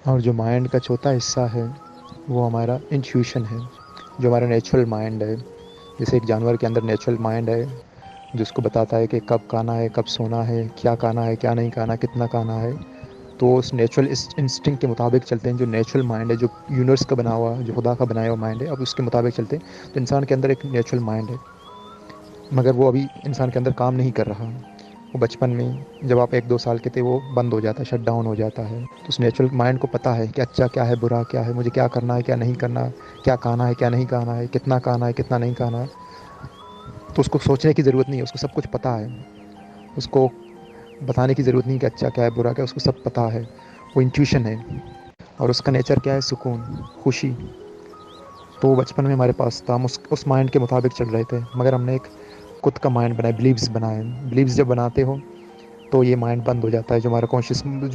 और जो माइंड का चौथा हिस्सा है वो हमारा इंट्यूशन है, जो हमारा नेचुरल माइंड है। जैसे एक जानवर के अंदर नेचुरल माइंड है जिसको बताता है कि कब खाना है, कब सोना है, क्या खाना है, क्या नहीं खाना, कितना खाना है। तो उस नेचुरल इंस्टिंक्ट के मुताबिक चलते हैं। जो नेचुरल माइंड है, जो यूनिवर्स का बना हुआ, जो खुदा का बनाया हुआ माइंड है, अब उसके मुताबिक चलते हैं। तो इंसान के अंदर एक नेचुरल माइंड है, मगर वो अभी इंसान के अंदर काम नहीं कर रहा। वो बचपन में जब आप 1-2 साल के थे वो बंद हो जाता है, शट डाउन हो जाता है। तो उस नेचुरल माइंड को पता है कि अच्छा क्या है, बुरा क्या है, मुझे क्या करना है, क्या नहीं करना, क्या खाना है, क्या नहीं खाना है, कितना खाना है, कितना नहीं खाना है। तो उसको सोचने की ज़रूरत नहीं है, उसको सब कुछ पता है। उसको बताने की ज़रूरत नहीं कि अच्छा क्या है, बुरा क्या है, उसको सब पता है। वो इंट्यूशन है। और उसका नेचर क्या है? सुकून, खुशी। तो वो बचपन में हमारे पास था, हम उस माइंड के मुताबिक चल रहे थे। मगर हमने एक खुद का माइंड बनाया, बिलीव्स बनाए। बिलीव्स जब बनाते हो तो ये माइंड बंद हो जाता है। जो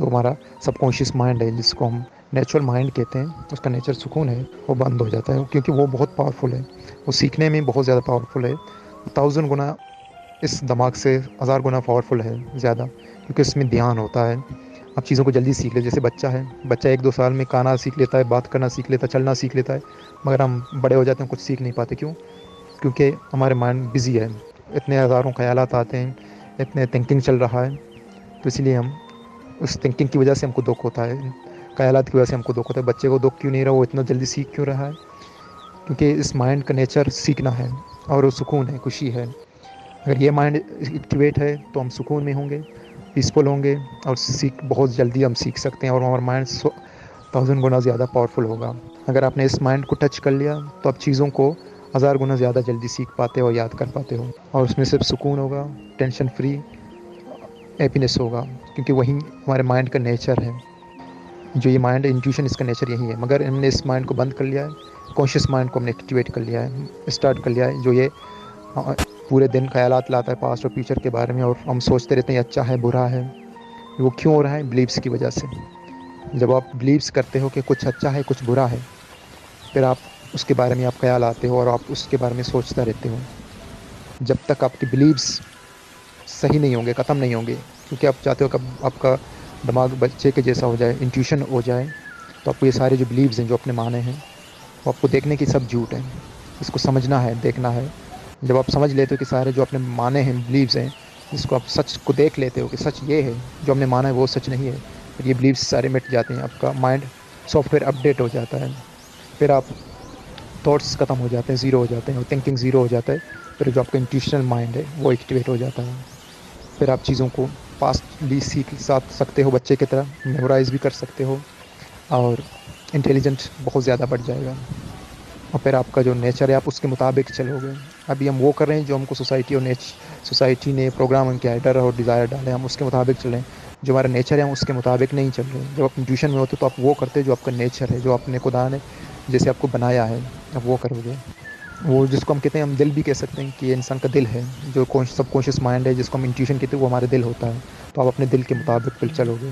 हमारा सबकॉन्शियस माइंड है, जिसको हम नेचुरल माइंड कहते हैं, उसका नेचर सुकून है, वो बंद हो जाता है। क्योंकि वो बहुत पावरफुल है, वो सीखने में बहुत ज़्यादा पावरफुल है। 1000 गुना इस दिमाग से 1000 गुना पावरफुल है ज़्यादा, क्योंकि इसमें ध्यान होता है। आप चीज़ों को जल्दी सीख ले। जैसे बच्चा है, बच्चा 1-2 साल में खाना सीख लेता है, बात करना सीख लेता है, चलना सीख लेता है। मगर हम बड़े हो जाते हैं, कुछ सीख नहीं पाते। क्यों? क्योंकि हमारे माइंड बिजी है, इतने हज़ारों ख्यालात आते हैं, इतने थिंकिंग चल रहा है। तो इसलिए हम उस थिंकिंग की वजह से हमको दुख होता है, ख्यालात की वजह से हमको दुख होता है। बच्चे को दुख क्यों नहीं रहा, वो इतना जल्दी सीख क्यों रहा है? क्योंकि इस माइंड का नेचर सीखना है, और वो सुकून है, खुशी है। अगर ये माइंड एक्टिवेट है तो हम सुकून में होंगे, पीसफुल होंगे, और सीख बहुत जल्दी हम सीख सकते हैं। और हमारा माइंड 1000 गुना ज़्यादा पावरफुल होगा। अगर आपने इस माइंड को टच कर लिया तो आप चीज़ों को 1000 गुना ज़्यादा जल्दी सीख पाते हो और याद कर पाते हो। और उसमें सिर्फ सुकून होगा, टेंशन फ्री हैप्पीनेस होगा, क्योंकि वही हमारे माइंड का नेचर है। जो ये माइंड इंट्यूशन, इसका नेचर यही है। मगर हमने इस माइंड को बंद कर लिया है, कॉन्शियस माइंड को हमने एक्टिवेट कर लिया है, स्टार्ट कर लिया है। जो ये पूरे दिन ख्यालात लाता है पास्ट और फ्यूचर के बारे में, और हम सोचते रहते हैं अच्छा है, बुरा है। वो क्यों हो रहा है? बिलीव्स की वजह से। जब आप बिलीव्स करते हो कि कुछ अच्छा है, कुछ बुरा है, फिर आप उसके बारे में आप ख्याल आते हो और आप उसके बारे में सोचता रहते हो। जब तक आपके बिलीव्स सही नहीं होंगे, ख़त्म नहीं होंगे, क्योंकि आप चाहते हो कि आपका दिमाग बच्चे के जैसा हो जाए, इंट्यूशन हो जाए। तो आपको ये सारे जो बिलीव्स हैं, जो आपने माने हैं, वो आपको देखने की सब झूठ है। इसको समझना है, देखना है। जब आप समझ लेते हो कि सारे जो आपने माने हैं बिलीव्स हैं, जिसको आप सच को देख लेते हो कि सच ये है, जो हमने माना है वो सच नहीं है, फिर ये बिलीव्स सारे मिट जाते हैं। आपका माइंड सॉफ्टवेयर अपडेट हो जाता है। फिर आप थॉट्स ख़त्म हो जाते हैं, ज़ीरो हो जाते हैं, और थिंकिंग ज़ीरो हो जाता है। फिर जो आपका इंट्यूशनल माइंड है वो एक्टिवेट हो जाता है। फिर आप चीज़ों को फास्ट भी सीख सकते हो, बच्चे की तरह मेमोराइज़ भी कर सकते हो, और इंटेलिजेंट बहुत ज़्यादा बढ़ जाएगा। और फिर आपका जो नेचर है, आप उसके मुताबिक चलोगे। अभी हम वो कर रहे हैं जो हमको सोसाइटी ने प्रोग्राम किया है, डर और डिज़ायर डाले, हम उसके मुताबिक चलें। जो हमारा नेचर है हम उसके मुताबिक नहीं चल रहे। जब आप ट्यूशन में होते हो तो आप वो करते हो जो आपका नेचर है, जो आपने खुदा ने जैसे आपको बनाया है, आप वो करोगे। वो जिसको हम कहते हैं, हम दिल भी कह सकते हैं कि ये इंसान का दिल है। जो सबकॉन्शियस माइंड है, जिसको हम इंट्यूशन कहते हैं, वो हमारा दिल होता है। तो आप अपने दिल के मुताबिक फिर चलोगे।